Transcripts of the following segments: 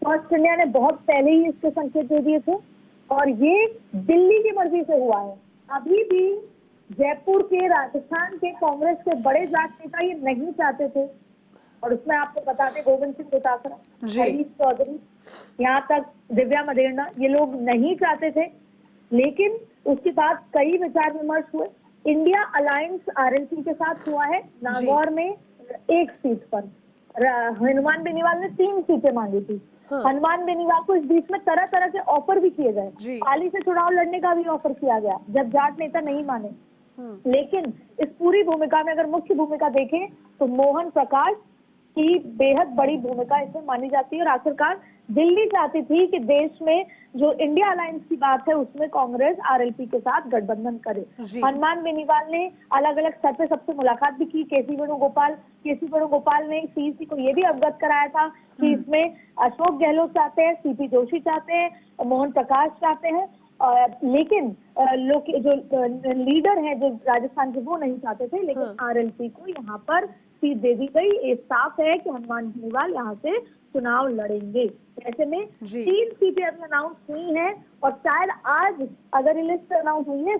First India ने बहुत पहले ही इसके संकेत दे दिए थे और ये दिल्ली की मर्जी से हुआ है। अभी भी जयपुर के, राजस्थान के कांग्रेस के बड़े जाट नेता ये नहीं चाहते थे और उसमें आपको बता दें गोविंद सिंह डोटासरा, हरीश चौधरी, यहाँ तक दिव्या मदेरणा, ये लोग नहीं चाहते थे। लेकिन उसके बाद कई विचार विमर्श हुए। इंडिया अलायंस आरएलपी के साथ हुआ है नागौर में 1 सीट पर। हनुमान बेनीवाल ने 3 सीटें मांगी थी। हनुमान बेनीवाल को इस बीच में तरह तरह के ऑफर भी किए गए। पाली से चुनाव लड़ने का भी ऑफर किया गया जब जाट नेता नहीं माने। लेकिन इस पूरी भूमिका में अगर मुख्य भूमिका देखें तो मोहन प्रकाश की बेहद बड़ी भूमिका इसमें मानी जाती है। और आखिरकार दिल्ली चाहती थी कि देश में जो इंडिया अलायंस की बात है उसमें कांग्रेस आरएलपी के साथ गठबंधन करे। हनुमान बेनीवाल ने अलग अलग स्तर पे सबसे मुलाकात भी की। केसी वेणुगोपाल ने सीसी को ये भी अवगत कराया था कि इसमें अशोक गहलोत चाहते हैं, सीपी जोशी चाहते हैं, मोहन प्रकाश चाहते हैं। लेकिन जो लीडर है जो राजस्थान के वो नहीं चाहते थे। लेकिन आरएलपी को यहाँ पर सीट दे दी गई। ये साफ है कि हनुमान बेनीवाल यहाँ से चुनाव लड़ेंगे। ऐसे में 3 सीटें अभी अनाउंस हुई हैं और शायद आज अगर ये लिस्ट अनाउंस हुई है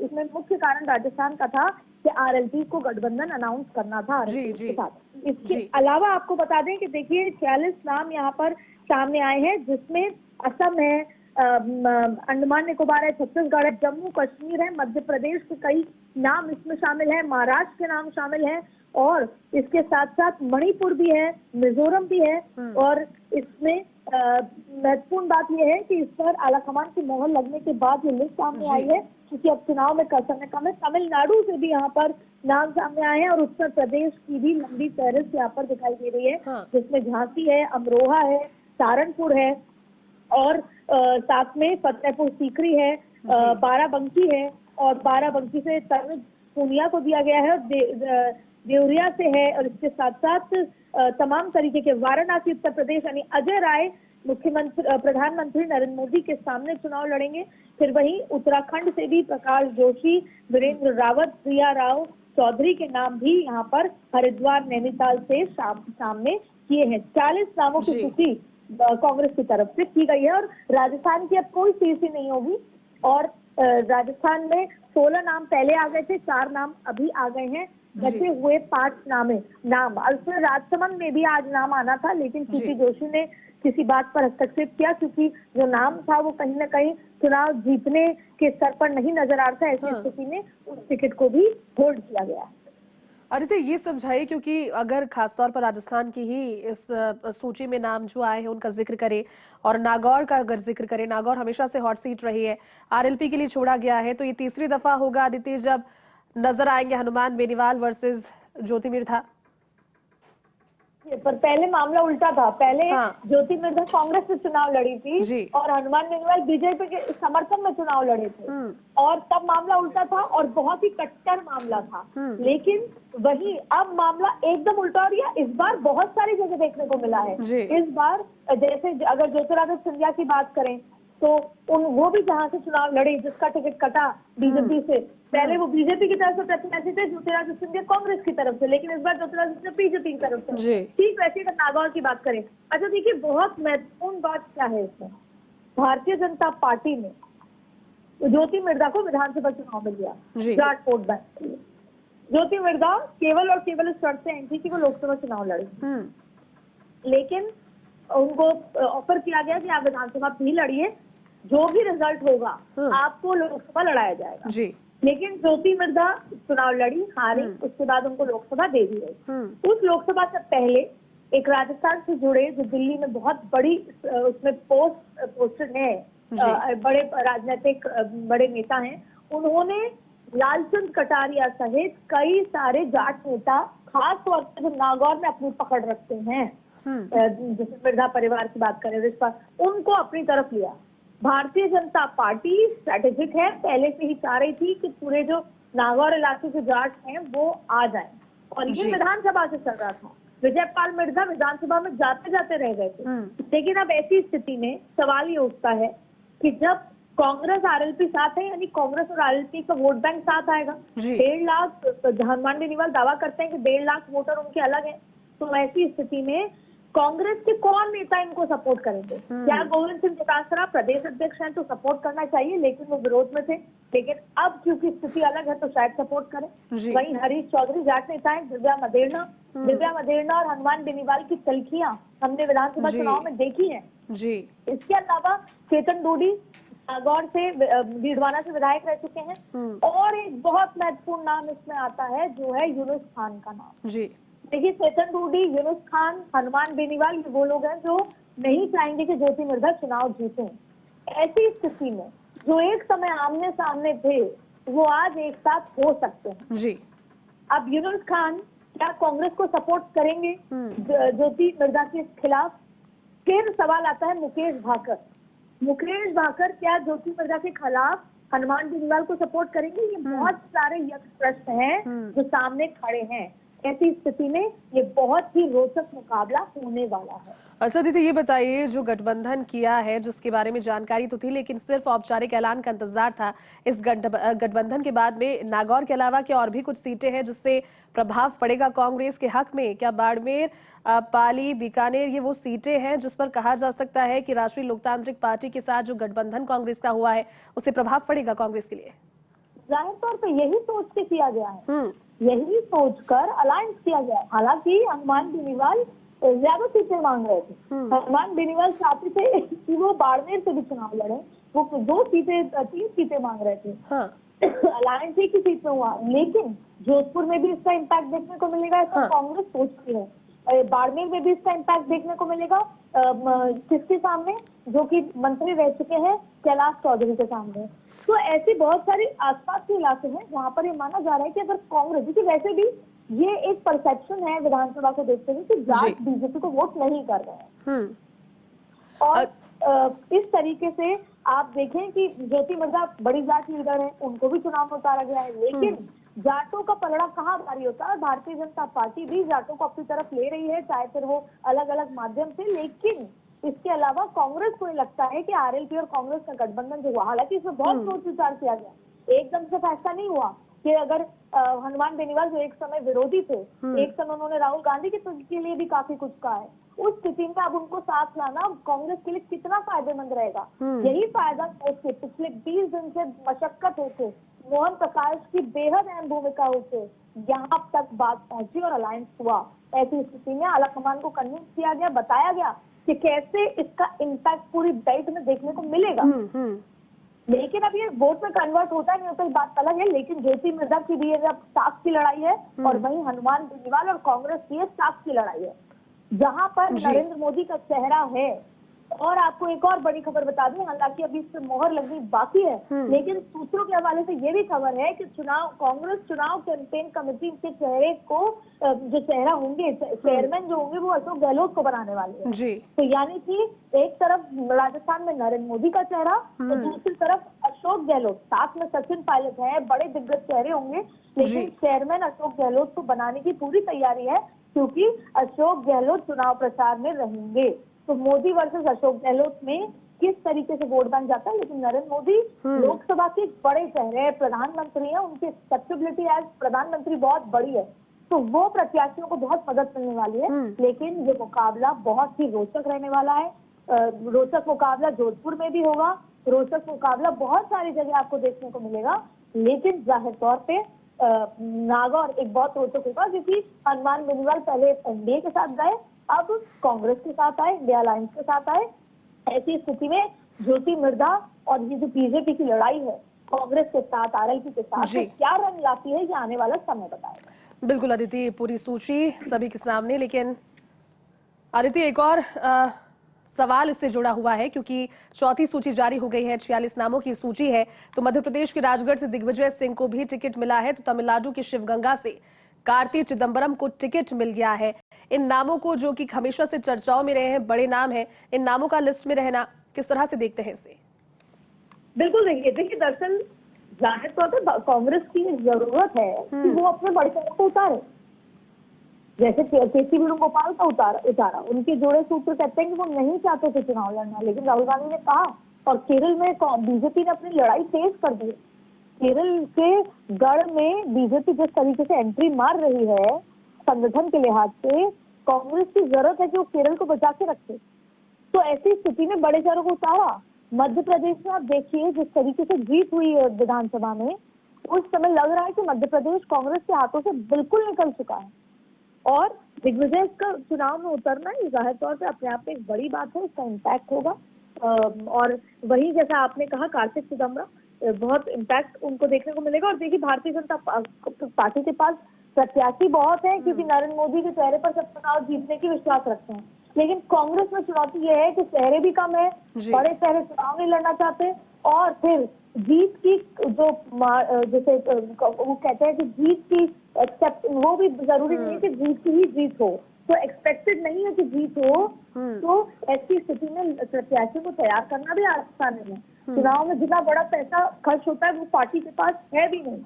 इसमें मुख्य कारण राजस्थान का था कि आरएलपी को गठबंधन अनाउंस करना था आरएलपी के साथ। इसके अलावा आपको बता दें कि देखिए 46 नाम यहाँ पर सामने आए हैं जिसमें असम है, अंडमान निकोबार है, छत्तीसगढ़ है, जम्मू कश्मीर है, मध्य प्रदेश के कई नाम इसमें शामिल है, महाराष्ट्र के नाम शामिल है और इसके साथ साथ मणिपुर भी है, मिजोरम भी है। और इसमें महत्वपूर्ण बात यह है कि इस पर आलाकमान की मोहर लगने के बाद ये लिस्ट सामने आई है क्योंकि अब चुनाव में समय कम है। तमिलनाडु से भी यहाँ पर नाम सामने आए हैं और उत्तर प्रदेश की भी लंबी फहरिस्त यहाँ पर दिखाई दे रही है जिसमें झांसी है, अमरोहा है, सहारनपुर है और साथ में फतेहपुर सीकरी है, बाराबंकी है और बाराबंकी से तनुज पूनिया को दिया गया है और देवरिया से है। और इसके साथ साथ तमाम तरीके के वाराणसी उत्तर प्रदेश यानी अजय राय प्रधानमंत्री नरेंद्र मोदी के सामने चुनाव लड़ेंगे। फिर वहीं उत्तराखंड से भी प्रकाश जोशी, वीरेंद्र रावत, प्रिया राव चौधरी के नाम भी यहाँ पर हरिद्वार नैनीताल से सामने किए हैं। 40 नामों की सूची कांग्रेस की तरफ से की गई है और राजस्थान की अब कोई सीट ही नहीं होगी। और राजस्थान में 16 नाम पहले आ गए थे, 4 नाम अभी आ गए हैं, बचे हुए 5 नाम। उसमें राजसमंद में भी आज नाम आना था लेकिन सीपी जोशी ने किसी बात पर हस्तक्षेप किया क्योंकि जो नाम था वो कहीं ना कहीं चुनाव जीतने के स्तर पर नहीं नजर आ रहा था। ऐसी स्थिति में उस टिकट को भी होल्ड किया गया। अदिति ये समझाइए क्योंकि अगर खासतौर पर राजस्थान की ही इस सूची में नाम जो आए हैं उनका जिक्र करें और नागौर का अगर जिक्र करें, नागौर हमेशा से हॉट सीट रही है, आरएलपी के लिए छोड़ा गया है, तो ये तीसरी दफा होगा अदिति जब नजर आएंगे हनुमान बेनीवाल वर्सेस ज्योति मिर्धा। पर पहले मामला उल्टा था। पहले ज्योति मिर्धा कांग्रेस से चुनाव लड़ी थी और हनुमान बेनीवाल बीजेपी के समर्थन में चुनाव लड़े थे और तब मामला उल्टा था और बहुत ही कट्टर मामला था। लेकिन वही अब मामला एकदम उल्टा हो रहा है। इस बार बहुत सारी जगह देखने को मिला है। इस बार जैसे अगर ज्योतिरादित्य सिंधिया की बात करें तो वो भी जहां से चुनाव लड़े जिसका टिकट कटा बीजेपी से, पहले वो बीजेपी की तरफ से प्रत्याशी थे ज्योतिरादित्य सिंधिया कांग्रेस की तरफ से, लेकिन इस बार ज्योतिरादित्य बीजेपी की तरफ से। ठीक वैसे अगर नागौर की बात करें, अच्छा देखिए बहुत महत्वपूर्ण बात क्या है इसमें, भारतीय जनता पार्टी ने ज्योति मिर्धा को विधानसभा चुनाव में लिया जाट वोट बैंक के लिए। ज्योति मिर्धा केवल और केवल इस शर्त से एंट्री की वो लोकसभा चुनाव लड़े, लेकिन उनको ऑफर किया गया कि आप विधानसभा भी लड़िए, जो भी रिजल्ट होगा आपको लोकसभा लड़ाया जाएगा। लेकिन ज्योति मिर्धा चुनाव लड़ी, हारी, उसके बाद उनको लोकसभा दे दी गई। उस लोकसभा से पहले एक राजस्थान से जुड़े जो दिल्ली में बहुत बड़ी उसमें पोस्टेड है, बड़े राजनीतिक बड़े नेता हैं, उन्होंने लालचंद कटारिया सहित कई सारे जाट नेता खास तौर पर जो नागौर में अपनी पकड़ रखते हैं, जैसे मिर्धा परिवार की बात करें, उनको अपनी तरफ लिया। भारतीय जनता पार्टी स्ट्रेटेजिक है, पहले से ही चाह रही थी कि पूरे जो नागौर इलाके के जाट हैं वो आ जाएं और ये विधानसभा से चल रहा था। विजयपाल मिर्धा विधानसभा में जाते जाते रह गए थे। लेकिन अब ऐसी स्थिति में सवाल ये उठता है कि जब कांग्रेस आरएलपी साथ है, यानी कांग्रेस और आरएलपी का वोट बैंक साथ आएगा, 1.5 लाख, हनुमान बेनीवाल दावा करते हैं कि 1.5 लाख वोटर उनके अलग है, तो ऐसी स्थिति में कांग्रेस के कौन नेता इनको सपोर्ट करेंगे? क्या गोविंद सिंह डोटासरा प्रदेश अध्यक्ष हैं तो सपोर्ट करना चाहिए, लेकिन वो विरोध में थे। लेकिन अब क्योंकि स्थिति अलग है तो शायद सपोर्ट करें। वहीं हरीश चौधरी जाट नेता है, दिव्या मदेरणा और हनुमान बेनीवाल की तलखियां हमने विधानसभा चुनाव में देखी है जी। इसके अलावा चेतन डोडी नागौर से भीड़वाना से विधायक रह चुके हैं। और एक बहुत महत्वपूर्ण नाम इसमें आता है जो है यूनुस खान का नाम जी। देखिए, चेतन डोडी, यूनुस खान, हनुमान बेनीवाल, ये वो लोग हैं जो नहीं चाहेंगे कि ज्योति मृधा चुनाव जीते। ऐसी स्थिति में जो एक समय आमने सामने थे वो आज एक साथ हो सकते हैं जी। अब यूनुस खान क्या कांग्रेस को सपोर्ट करेंगे ज्योति मृधा के खिलाफ? फिर सवाल आता है मुकेश भाकर क्या ज्योति मृधा के खिलाफ हनुमान बेनीवाल को सपोर्ट करेंगे? ये बहुत सारे यक्ष प्रश्न हैं जो सामने खड़े हैं। ऐसी स्थिति में ये बहुत ही रोचक मुकाबला होने वाला है। अच्छा दीदी, ये बताइए, जो गठबंधन किया है जिसके बारे में जानकारी तो थी लेकिन सिर्फ औपचारिक ऐलान का इंतजार था, इस गठबंधन के बाद में नागौर के अलावा क्या और भी कुछ सीटें हैं जिससे प्रभाव पड़ेगा कांग्रेस के हक में? क्या बाड़मेर, पाली, बीकानेर ये वो सीटें हैं जिस पर कहा जा सकता है कि राष्ट्रीय लोकतांत्रिक पार्टी के साथ जो गठबंधन कांग्रेस का हुआ है उससे प्रभाव पड़ेगा कांग्रेस के लिए? जाहिर तौर पर यही सोच के किया गया है, यही सोचकर अलायंस किया गया। हालांकि हनुमान बेनीवाल ज्यादा सीटें मांग रहे थे। हनुमान बेनीवाल चाहते थे कि वो बाड़मेर से भी चुनाव लड़े, वो 3 सीटें मांग रहे थे। अलायंस एक ही सीट में हुआ, लेकिन जोधपुर में भी इसका इम्पैक्ट देखने को मिलेगा ऐसा कांग्रेस सोचती है। बाड़मेर में भी इसका इम्पैक्ट देखने को मिलेगा किसके सामने? जो कि मंत्री रह चुके हैं कैलाश चौधरी के सामने। तो ऐसी बहुत सारी आसपास के इलाके हैं जहाँ पर ये माना जा रहा है कि अगर कांग्रेस, क्योंकि वैसे भी ये एक परसेप्शन है विधानसभा को देखते हुए कि जाट बीजेपी को वोट नहीं कर रहे हैं। और इस तरीके से आप देखें कि ज्योति मृधा बड़ी जाट लीडर है, उनको भी चुनाव में उतारा गया है, लेकिन जाटों का पलड़ा कहाँ भारी होता है? भारतीय जनता पार्टी भी जाटों को अपनी तरफ ले रही है, चाहे फिर वो अलग अलग माध्यम से। लेकिन इसके अलावा कांग्रेस को लगता है कि आरएलपी और कांग्रेस का गठबंधन जो हुआ, हालांकि इसमें बहुत सोच विचार किया गया, एकदम से फैसला नहीं हुआ कि अगर हनुमान बेनीवाल जो एक समय विरोधी थे, एक समय उन्होंने राहुल गांधी के लिए भी काफी कुछ कहा है, उस स्थिति में अब उनको साथ लाना कांग्रेस के लिए कितना फायदेमंद रहेगा? यही फायदा सोच के पिछले 20 दिन से मशक्कत होके, मोहन प्रकाश की बेहद अहम भूमिका होके यहाँ तक बात पहुंची और अलायंस हुआ। ऐसी स्थिति में आला कमान को कन्विंस किया गया, बताया गया कि कैसे इसका इम्पैक्ट पूरी बेल्ट में देखने को मिलेगा। लेकिन अब ये वोट में कन्वर्ट होता नहीं होता, बात अलग है। लेकिन ज्योति मृधा की भी अब साख की लड़ाई है और वहीं हनुमान बेनीवाल और कांग्रेस की साख की लड़ाई है, जहां पर नरेंद्र मोदी का चेहरा है। और आपको एक और बड़ी खबर बता दूं, हालांकि अभी इस पर मोहर लगनी बाकी है, लेकिन सूत्रों के हवाले से ये भी खबर है कि कांग्रेस चुनाव कैंपेन कमेटी के चेहरे को, जो चेहरा होंगे, चेयरमैन जो होंगे, वो अशोक गहलोत को बनाने वाले हैं जी। तो यानी कि एक तरफ राजस्थान में नरेंद्र मोदी का चेहरा तो दूसरी तरफ अशोक गहलोत, साथ में सचिन पायलट है, बड़े दिग्गज चेहरे होंगे, लेकिन चेयरमैन अशोक गहलोत को बनाने की पूरी तैयारी है, क्योंकि अशोक गहलोत चुनाव प्रचार में रहेंगे। तो मोदी वर्सेस अशोक गहलोत में किस तरीके से वोट बन जाता है? लेकिन नरेंद्र मोदी लोकसभा के बड़े चेहरे हैं, प्रधानमंत्री हैं, उनकी एक्सेप्टेबिलिटी एज प्रधानमंत्री बहुत बड़ी है, तो वो प्रत्याशियों को बहुत मदद मिलने वाली है। लेकिन ये मुकाबला बहुत ही रोचक रहने वाला है। रोचक मुकाबला जोधपुर में भी होगा, रोचक मुकाबला बहुत सारी जगह आपको देखने को मिलेगा। लेकिन जाहिर तौर पे नागौर एक बहुत रोचक होगा, क्योंकि हनुमान बेनीवाल पहले एनडीए के साथ गए, अब कांग्रेस के साथ आए, इंडिया अलायंस के साथ आए। ऐसी स्थिति में ज्योति मृधा और ये जो बीजेपी की लड़ाई है कांग्रेस के साथ, आरएलपी के साथ, तो क्या रंग लाती है ये आने वाला समय बताएगा। बिल्कुल अदिति, पूरी सूची सभी के सामने। लेकिन अदिति, एक और सवाल इससे जुड़ा हुआ है, क्योंकि चौथी सूची जारी हो गई है, 46 नामों की सूची है। तो मध्य प्रदेश के राजगढ़ से दिग्विजय सिंह को भी टिकट मिला है, तो तमिलनाडु की शिवगंगा से कार्ति चिदम्बरम को टिकट मिल गया है। इन नामों को, जो कि हमेशा से चर्चाओं में रहे हैं, बड़े नाम हैं, इन नामों का लिस्ट में रहना किस तरह से देखते हैं इसे? बिल्कुल देखिए दरअसल जाहिर तौर पर कांग्रेस की जरूरत है कि वो अपने बड़े चेहरों को उतारे। जैसे केसी वेणुगोपाल का उतारा, उनके जोड़े सूत्र कहते हैं कि वो नहीं चाहते थे चुनाव लड़ना, लेकिन राहुल गांधी ने कहा। और केरल में बीजेपी ने अपनी लड़ाई तेज कर दी। केरल के गढ़ में बीजेपी जिस तरीके से एंट्री मार रही है संगठन के लिहाज से, कांग्रेस की जरूरत है कि वो केरल को बचा के रखे। तो ऐसी स्थिति में बड़े शहरों को उतारा। मध्य प्रदेश में आप देखिए जिस तरीके से जीत हुई है विधानसभा में, उस समय लग रहा है कि मध्य प्रदेश कांग्रेस के हाथों से बिल्कुल निकल चुका है। और दिग्विजय का चुनाव में उतरना ही जाहिर तौर पे अपने आप में एक बड़ी बात है, इसका इम्पैक्ट होगा। और वही जैसा आपने कहा कार्तिक चिदम्बरम, बहुत इम्पैक्ट उनको देखने को मिलेगा। और देखिए भारतीय जनता पार्टी के पास प्रत्याशी बहुत है, क्योंकि नरेंद्र मोदी के चेहरे पर सब चुनाव जीतने की विश्वास रखते हैं। लेकिन कांग्रेस में चुनौती यह है कि चेहरे भी कम है, बड़े चेहरे चुनाव नहीं लड़ना चाहते, और फिर जीत की जो जैसे वो कहते हैं कि जीत की एक्सेप्ट, वो भी जरूरी नहीं है कि जीत की ही जीत हो, तो एक्सपेक्टेड नहीं है कि जीत हो। तो ऐसी स्थिति में प्रत्याशियों को तैयार करना भी आसान नहीं है। चुनाव में जितना बड़ा पैसा खर्च होता है वो पार्टी के पास है भी नहीं।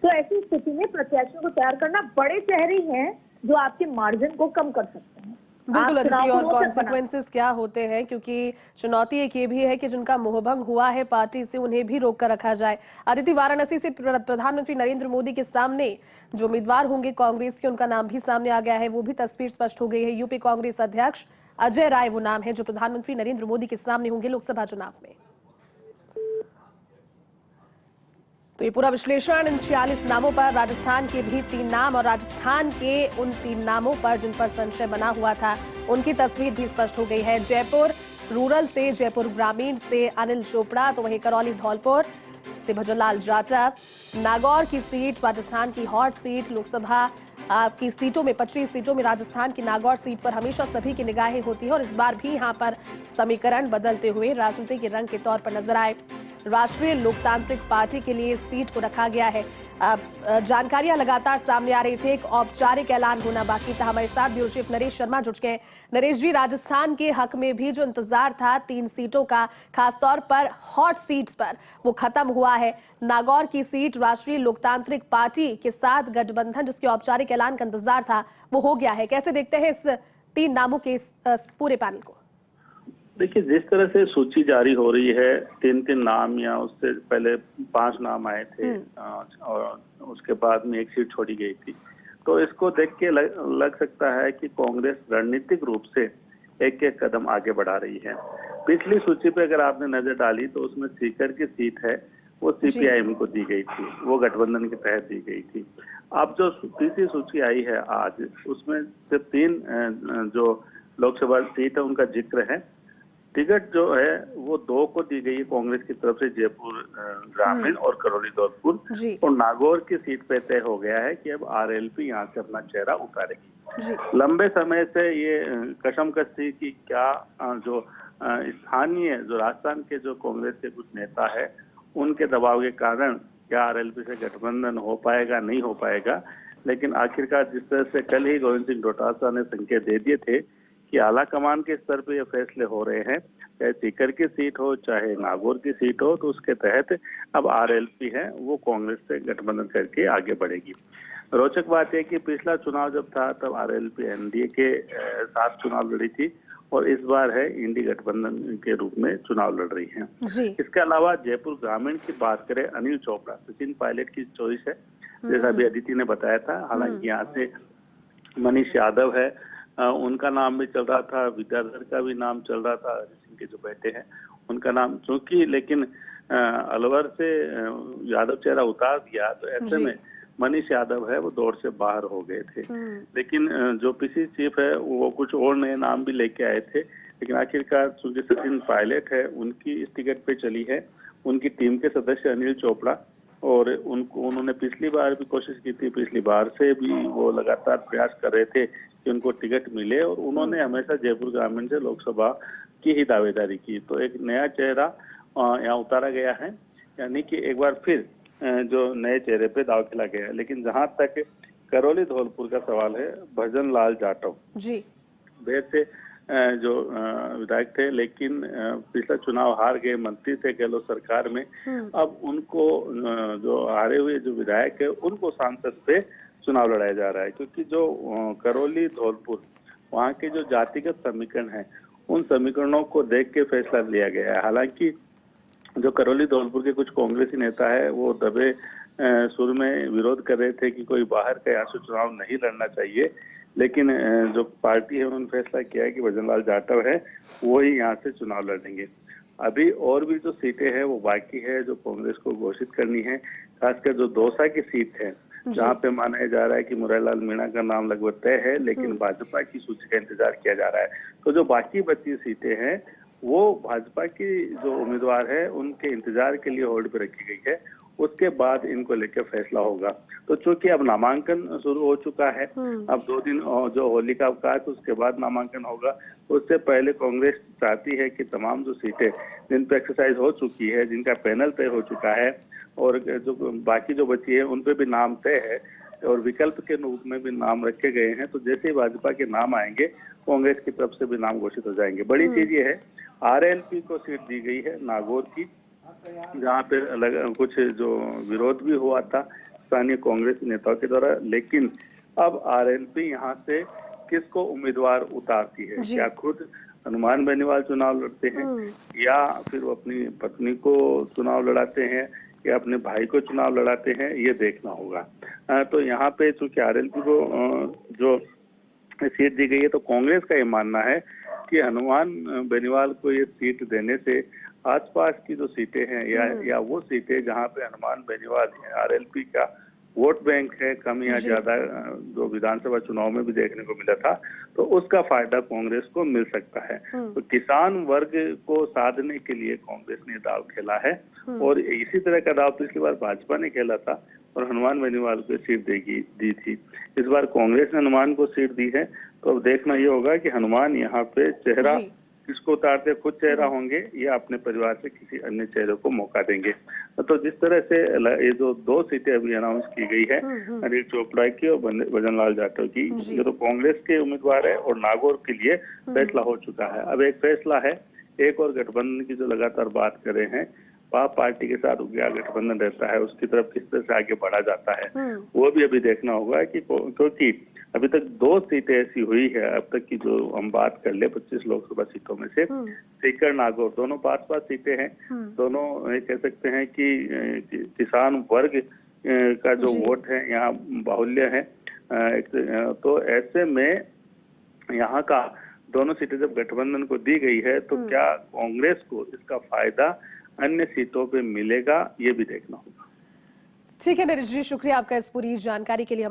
तो ऐसी स्थिति में प्रत्याशियों को तैयार करना, बड़े चेहरे हैं जो आपके मार्जिन को कम कर सकते हैं। बिल्कुल अदिति, और कॉन्सिक्वेंसेस क्या होते हैं, क्योंकि चुनौती एक ये भी है कि जिनका मोहभंग हुआ है पार्टी से उन्हें भी रोक कर रखा जाए। अदिति, वाराणसी से प्रधानमंत्री नरेंद्र मोदी के सामने जो उम्मीदवार होंगे कांग्रेस के, उनका नाम भी सामने आ गया है, वो भी तस्वीर स्पष्ट हो गई है। यूपी कांग्रेस अध्यक्ष अजय राय वो नाम है जो प्रधानमंत्री नरेंद्र मोदी के सामने होंगे लोकसभा चुनाव में। तो ये पूरा विश्लेषण इन 46 नामों पर, राजस्थान के भी 3 नाम और राजस्थान के उन 3 नामों पर जिन पर संशय बना हुआ था उनकी तस्वीर भी स्पष्ट हो गई है। जयपुर रूरल से, जयपुर ग्रामीण से अनिल चोपड़ा, तो वहीं करौली धौलपुर से भजनलाल जाटव, नागौर की सीट राजस्थान की हॉट सीट, लोकसभा की सीटों में 25 सीटों में राजस्थान की नागौर सीट पर हमेशा सभी की निगाहें होती है और इस बार भी यहां पर समीकरण बदलते हुए राजनीति के रंग के तौर पर नजर आए। राष्ट्रीय लोकतांत्रिक पार्टी के लिए सीट को रखा गया है। जानकारियां लगातार सामने आ रही थी, एक औपचारिक ऐलान होना बाकी था। हमारे साथ ब्यूरो चीफ नरेश शर्मा जुड़ गए। नरेश जी, राजस्थान के हक में भी जो इंतजार था 3 सीटों का, खासतौर पर हॉट सीट्स पर, वो खत्म हुआ है। नागौर की सीट राष्ट्रीय लोकतांत्रिक पार्टी के साथ गठबंधन जिसके औपचारिक ऐलान का इंतजार था वो हो गया है। कैसे देखते हैं इस 3 नामों के इस पूरे पैनल को? देखिए, जिस तरह से सूची जारी हो रही है, 3 नाम या उससे पहले 5 नाम आए थे और उसके बाद में 1 सीट छोड़ी गई थी, तो इसको देख के लग सकता है कि कांग्रेस रणनीतिक रूप से एक कदम आगे बढ़ा रही है। पिछली सूची पे अगर आपने नजर डाली तो उसमें सीकर की सीट है वो सीपीआईएम को दी गई थी, वो गठबंधन के तहत दी गई थी। अब जो तीसरी सूची आई है आज, उसमें सिर्फ 3 जो लोकसभा सीट है उनका जिक्र है। टिकट जो है वो 2 को दी गई है कांग्रेस की तरफ से, जयपुर ग्रामीण और करौली धौलपुर, और नागौर की सीट पे तय हो गया है कि अब आरएलपी यहाँ से अपना चेहरा उतारेगी। लंबे समय से ये कशमकश थी कि क्या जो स्थानीय जो राजस्थान के जो कांग्रेस के कुछ नेता है उनके दबाव के कारण क्या आरएलपी से गठबंधन हो पाएगा, नहीं हो पाएगा। लेकिन आखिरकार जिस तरह से कल ही गोविंद सिंह डोटासरा ने संकेत दे दिए थे कि आला कमान के स्तर पे ये फैसले हो रहे हैं, चाहे सीकर की सीट हो चाहे नागौर की सीट हो, तो उसके तहत अब आरएलपी है वो कांग्रेस से गठबंधन करके आगे बढ़ेगी। रोचक बात है कि पिछला चुनाव जब था तब आरएलपी एनडीए के साथ चुनाव लड़ी थी और इस बार है इंडी गठबंधन के रूप में चुनाव लड़ रही है। इसके अलावा जयपुर ग्रामीण की बात करें, अनिल चोपड़ा सचिन पायलट की चॉइस है, जैसा अभी अदिति ने बताया था। हालांकि यहाँ से मनीष यादव है, उनका नाम भी चल रहा था, विद्याधर का भी नाम चल रहा था, सिंह के जो बेटे हैं उनका नाम, चूंकि लेकिन अलवर से यादव चेहरा उतार दिया तो ऐसे में मनीष यादव है वो दौड़ से बाहर हो गए थे। लेकिन जो पीसी चीफ है वो कुछ और नए नाम भी लेके आए थे, लेकिन आखिरकार चूंकि सचिन पायलट है उनकी इस टिकट पे चली है उनकी टीम के सदस्य अनिल चोपड़ा, और उन्होंने पिछली बार भी कोशिश की थी, पिछली बार से भी वो लगातार प्रयास कर रहे थे कि उनको टिकट मिले, और उन्होंने हमेशा जयपुर ग्रामीण से लोकसभा की ही दावेदारी की। तो एक नया चेहरा यहाँ उतारा गया है, यानी कि एक बार फिर जो नए चेहरे पे दाव खेला गया है। लेकिन जहां तक करौली धौलपुर का सवाल है, भजनलाल जाटव देर से जो विधायक थे, लेकिन पिछला चुनाव हार गए, मंत्री थे गहलोत सरकार में। अब उनको जो हारे हुए जो विधायक है उनको सांसद पे चुनाव लड़ाया जा रहा है, क्योंकि जो करौली धौलपुर वहाँ के जो जातिगत समीकरण है उन समीकरणों को देख के फैसला लिया गया है। हालांकि जो करौली धौलपुर के कुछ कांग्रेसी नेता है वो दबे सुर में विरोध कर रहे थे कि कोई बाहर का यहाँ से चुनाव नहीं लड़ना चाहिए, लेकिन जो पार्टी है उन्होंने फैसला किया है कि भजनलाल जाटव है वो ही यहाँ से चुनाव लड़ेंगे। अभी और भी जो सीटें हैं वो बाकी है जो कांग्रेस को घोषित करनी है, खासकर जो दौसा की सीट है जहाँ पे माना जा रहा है कि मुरारीलाल मीणा का नाम लगभग तय है, लेकिन भाजपा की सूची का इंतजार किया जा रहा है। तो जो बाकी बची सीटें हैं वो भाजपा की जो उम्मीदवार है उनके इंतजार के लिए होल्ड पे रखी गई है, उसके बाद इनको लेकर फैसला होगा। तो चूंकि अब नामांकन शुरू हो चुका है, अब 2 दिन जो होली का अवकाश उसके बाद नामांकन होगा, उससे पहले कांग्रेस चाहती है कि तमाम जो सीटें जिन पर एक्सरसाइज हो चुकी है, जिनका पैनल तय हो चुका है और जो बाकी जो बची है उन पे भी नाम तय है और विकल्प के रूप में भी नाम रखे गए हैं, तो जैसे ही भाजपा के नाम आएंगे कांग्रेस की तरफ से भी नाम घोषित हो जाएंगे। बड़ी चीज ये है आरएलपी को सीट दी गई है नागौर की, जहाँ पे अलग कुछ जो विरोध भी हुआ था स्थानीय कांग्रेस नेताओं के द्वारा, लेकिन अब आरएलपी यहाँ से किसको उम्मीदवार उतारती है, क्या खुद हनुमान बेनीवाल चुनाव लड़ते हैं या फिर वो अपनी पत्नी को चुनाव लड़ाते हैं या अपने भाई को चुनाव लड़ाते हैं, ये देखना होगा। तो यहाँ पे चूंकि आरएलपी को जो सीट दी गई है तो कांग्रेस का ये मानना है कि हनुमान बेनीवाल को ये सीट देने से आसपास की जो सीटें हैं या वो सीटें जहाँ पे हनुमान बेनीवाल आरएलपी का वोट बैंक है कम या ज्यादा, जो विधानसभा चुनाव में भी देखने को मिला था, तो उसका फायदा कांग्रेस को मिल सकता है। तो किसान वर्ग को साधने के लिए कांग्रेस ने दाव खेला है और इसी तरह का दाव पिछली बार भाजपा ने खेला था और हनुमान बेनीवाल को सीट दी थी। इस बार कांग्रेस ने हनुमान को सीट दी है, तो अब देखना ये होगा कि हनुमान यहाँ पे चेहरा किसको उतारते, खुद चेहरा होंगे या अपने परिवार से किसी अन्य चेहरे को मौका देंगे। तो जिस तरह से ये जो 2 सीटें अभी अनाउंस की गई है, अनिल चोपड़ा की और भजनलाल जाटव की, ये तो कांग्रेस के उम्मीदवार है और नागौर के लिए फैसला हो चुका है। अब एक फैसला है एक और गठबंधन की जो लगातार बात कर रहे हैं, आप पार्टी के साथ क्या गठबंधन रहता है, उसकी तरफ किस तरह से आगे बढ़ा जाता है, वो भी अभी देखना होगा कि क्योंकि अभी तक 2 सीटें ऐसी हुई है अब तक की जो हम बात कर ले 25 लोकसभा सीटों में से सीकर नागौर दोनों 5-5 सीटें हैं, दोनों कह सकते हैं कि किसान वर्ग का जो वोट है यहाँ बाहुल्य है। तो ऐसे में यहाँ का दोनों सीटें जब गठबंधन को दी गई है तो क्या कांग्रेस को इसका फायदा अन्य सीटों पे मिलेगा, ये भी देखना होगा। ठीक है नरेश जी, शुक्रिया आपका इस पूरी जानकारी के लिए।